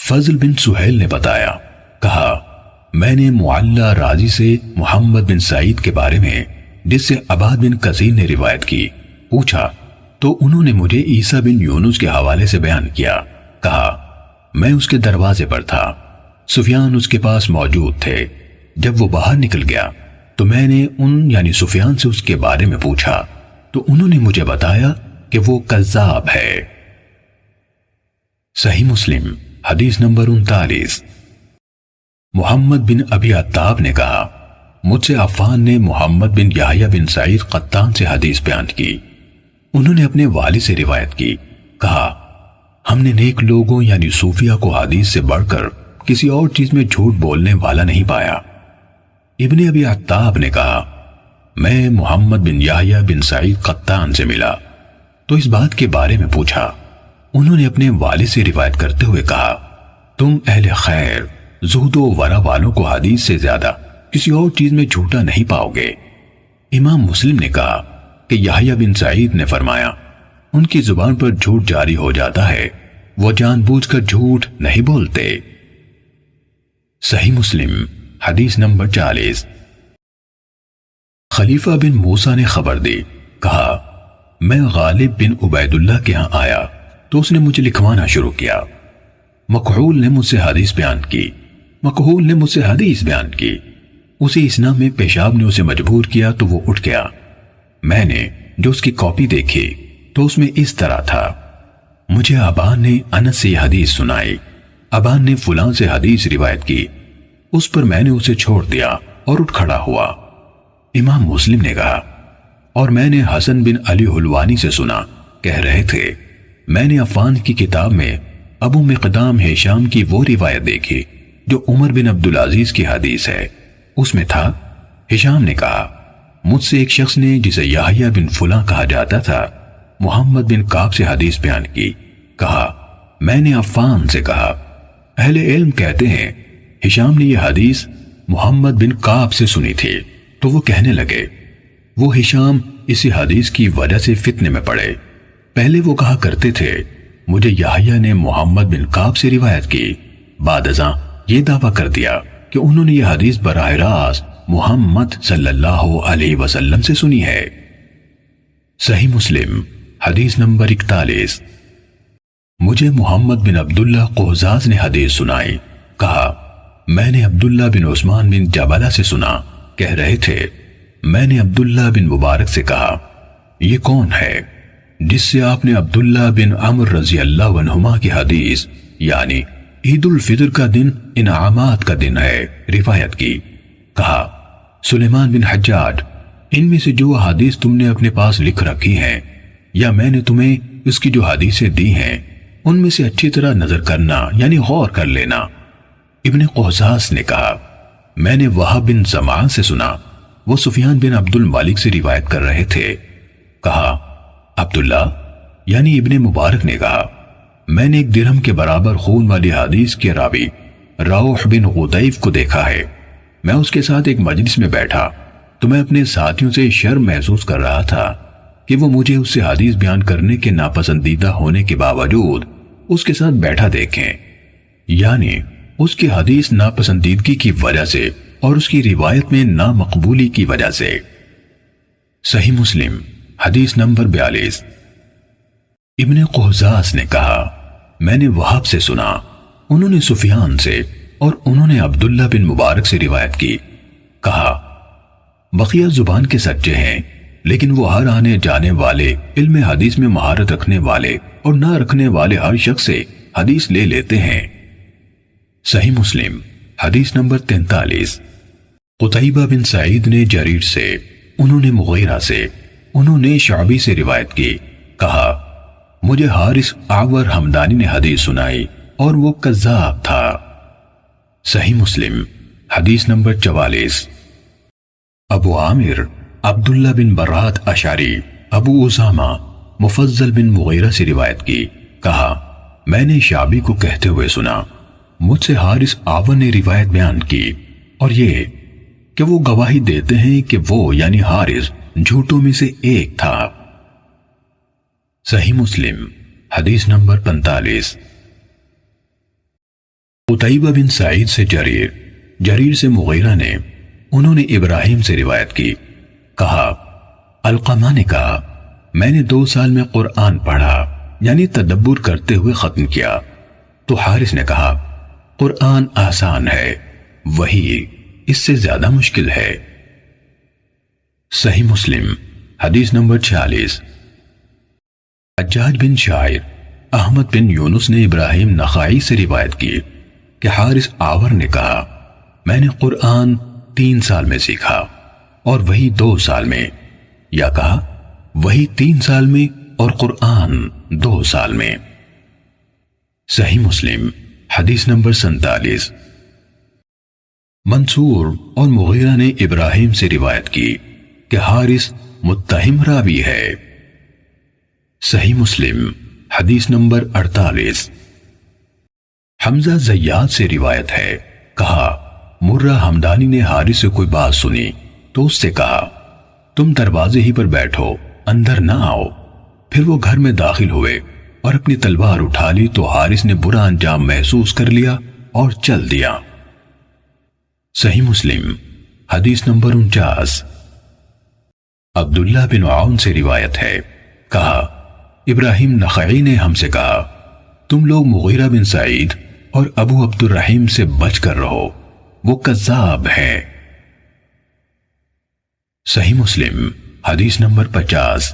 فضل بن سہیل نے بتایا، کہا میں نے معلّہ رازی سے محمد بن سعید کے بارے میں، جس سے عباد بن کثیر نے روایت کی، پوچھا تو انہوں نے مجھے عیسیٰ بن یونس کے حوالے سے بیان کیا۔ کہا میں اس کے دروازے پر تھا، سفیان اس کے پاس موجود تھے۔ جب وہ باہر نکل گیا تو میں نے ان یعنی سفیان سے اس کے بارے میں پوچھا تو انہوں نے مجھے بتایا کہ وہ کذاب ہے۔ صحیح مسلم حدیث نمبر 39۔ محمد بن ابی عتاب نے کہا مجھ سے عفان نے محمد بن یحییٰ بن سعید قطان سے حدیث بیان کی، انہوں نے اپنے والد سے روایت کی، کہا ہم نے نیک لوگوں یعنی صوفیہ کو حدیث سے بڑھ کر کسی اور چیز میں جھوٹ بولنے والا نہیں پایا۔ ابن ابی عتاب نے کہا میں محمد بن یحییٰ بن سعید قطان سے ملا تو اس بات کے بارے میں پوچھا، انہوں نے اپنے والد سے روایت کرتے ہوئے کہا تم اہل خیر زہد و ورع والوں کو حدیث سے زیادہ کسی اور چیز میں جھوٹا نہیں پاؤ گے۔ امام مسلم نے کہا کہ یحییٰ بن سعید نے فرمایا ان کی زبان پر جھوٹ جاری ہو جاتا ہے، وہ جان بوجھ کر جھوٹ نہیں بولتے۔ صحیح مسلم حدیث نمبر 40۔ خلیفہ بن موسیٰ نے خبر دی، کہا میں غالب بن عبید اللہ کے ہاں آیا تو اس نے مجھے لکھوانا شروع کیا۔ مکحول نے مجھ سے حدیث بیان کی، اسی اسنا میں پیشاب نے اسے مجبور کیا تو وہ اٹھ گیا۔ میں نے جو اس کی کاپی دیکھی تو اس میں اس طرح تھا، مجھے ابان نے انس سے حدیث سنائی، ابان نے فلاں سے حدیث روایت کی، اس پر میں نے اسے چھوڑ دیا اور اٹھ کھڑا ہوا۔ امام مسلم نے کہا اور میں نے حسن بن علی حلوانی سے سنا، کہہ رہے تھے میں نے عفان کی کتاب میں ابو مقدام ہشام کی وہ روایت دیکھی جو عمر بن عبدالعزیز کی حدیث ہے، اس میں تھا ہشام نے کہا مجھ سے ایک شخص نے جسے یحییٰ بن فلاں کہا جاتا تھا محمد بن کعب سے حدیث بیان کی، کہا میں نے عفان سے کہا اہل علم کہتے ہیں ہشام نے یہ حدیث محمد بن کعب سے سنی تھی، تو وہ کہنے لگے وہ ہشام اسی حدیث کی وجہ سے فتنے میں پڑے، پہلے وہ کہا کرتے تھے مجھے یحییٰ نے محمد بن کعب سے روایت کی، بعد ازاں یہ دعویٰ کر دیا کہ انہوں نے یہ حدیث براہ راست محمد صلی اللہ علیہ وسلم سے سنی ہے۔ صحیح مسلم حدیث نمبر 41۔ مجھے محمد بن عبداللہ قہزاز نے حدیث سنائی، کہا میں نے عبداللہ بن عثمان بن جبلہ سے سنا، کہہ رہے تھے میں نے عبداللہ بن مبارک سے کہا یہ کون ہے جس سے آپ نے عبداللہ بن عمر رضی اللہ عنہما کی حدیث یعنی عید الفطر کا دن انعامات کا دن ہے روایت کی؟ کہا سلیمان بن حجاج، ان میں سے جو حدیث تم نے اپنے پاس لکھ رکھی ہیں یا میں نے تمہیں اس کی جو حدیثیں دی ہیں ان میں سے اچھی طرح نظر کرنا یعنی غور کر لینا۔ ابن قہزاز نے کہا میں نے وہب بن زمان سے سنا، وہ سفیان بن عبد الملک سے روایت کر رہے تھے، کہا عبداللہ یعنی ابن مبارک نے کہا میں نے ایک درہم کے برابر خون والی حدیث کے راوی روح بن غدیف کو دیکھا ہے، میں اس کے ساتھ ایک مجلس میں بیٹھا تو میں اپنے ساتھیوں سے شرم محسوس کر رہا تھا کہ وہ مجھے اس سے حدیث بیان کرنے کے ناپسندیدہ ہونے کے باوجود اس کے ساتھ بیٹھا دیکھیں، یعنی اس کی حدیث ناپسندیدگی کی وجہ سے اور اس کی روایت میں نامقبولی کی وجہ سے۔ صحیح مسلم حدیث نمبر 42۔ ابن قہزاز نے کہا میں نے وہب سے سنا، انہوں نے سفیان سے اور انہوں نے عبداللہ بن مبارک سے روایت کی، کہا بقیہ زبان کے سچے ہیں لیکن وہ ہر آنے جانے والے علم حدیث میں مہارت رکھنے والے اور نہ رکھنے والے ہر شخص سے حدیث لے لیتے ہیں۔ صحیح مسلم حدیث نمبر 43۔ قتیبہ بن سعید نے جریر سے، انہوں نے مغیرہ سے، انہوں نے شعبی سے روایت کی، کہا مجھے حارث اعور حمدانی نے حدیث سنائی اور وہ کذاب تھا۔ صحیح مسلم حدیث نمبر 44۔ ابو عامر عبداللہ بن برات اشعری ابو اسامہ مفضل بن مغیرہ سے روایت کی، کہا میں نے شعبی کو کہتے ہوئے سنا، مجھ سے حارث اعور نے روایت بیان کی اور یہ کہ وہ گواہی دیتے ہیں کہ وہ یعنی حارث جھوٹوں میں سے ایک تھا۔ صحیح مسلم حدیث نمبر 45۔ قتیبہ بن سعید سے جریر، جریر سے مغیرہ نے، انہوں نے ابراہیم سے روایت کی، کہا علقمہ نے کہا میں نے 2 سال میں قرآن پڑھا، یعنی تدبر کرتے ہوئے ختم کیا۔ تو حارث نے کہا قرآن آسان ہے، وہی اس سے زیادہ مشکل ہے۔ صحیح مسلم حدیث نمبر 46۔ حجاج بن شاعر احمد بن یونس نے ابراہیم نخائی سے روایت کی کہ حارث آور نے کہا میں نے قرآن 3 سال میں سیکھا اور وہی 2 سال میں، یا کہا وہی 3 سال میں اور قرآن 2 سال میں۔ صحیح مسلم حدیث نمبر 47۔ منصور اور مغیرہ نے ابراہیم سے روایت کی کہ حارث متہم راوی ہے۔ صحیح مسلم حدیث نمبر 48۔ حمزہ زیاد سے روایت ہے، کہا مرہ ہمدانی نے حارث سے کوئی بات سنی تو اس سے کہا تم دروازے ہی پر بیٹھو، اندر نہ آؤ۔ پھر وہ گھر میں داخل ہوئے اور اپنی تلوار اٹھا لی تو حارث نے برا انجام محسوس کر لیا اور چل دیا۔ صحیح مسلم حدیث نمبر 49۔ عبداللہ بن عون سے روایت ہے، کہا ابراہیم نخعی نے ہم سے کہا تم لوگ مغیرہ بن سعید اور ابو عبد الرحیم سے بچ کر رہو، وہ کذاب ہے۔ صحیح مسلم حدیث نمبر 50۔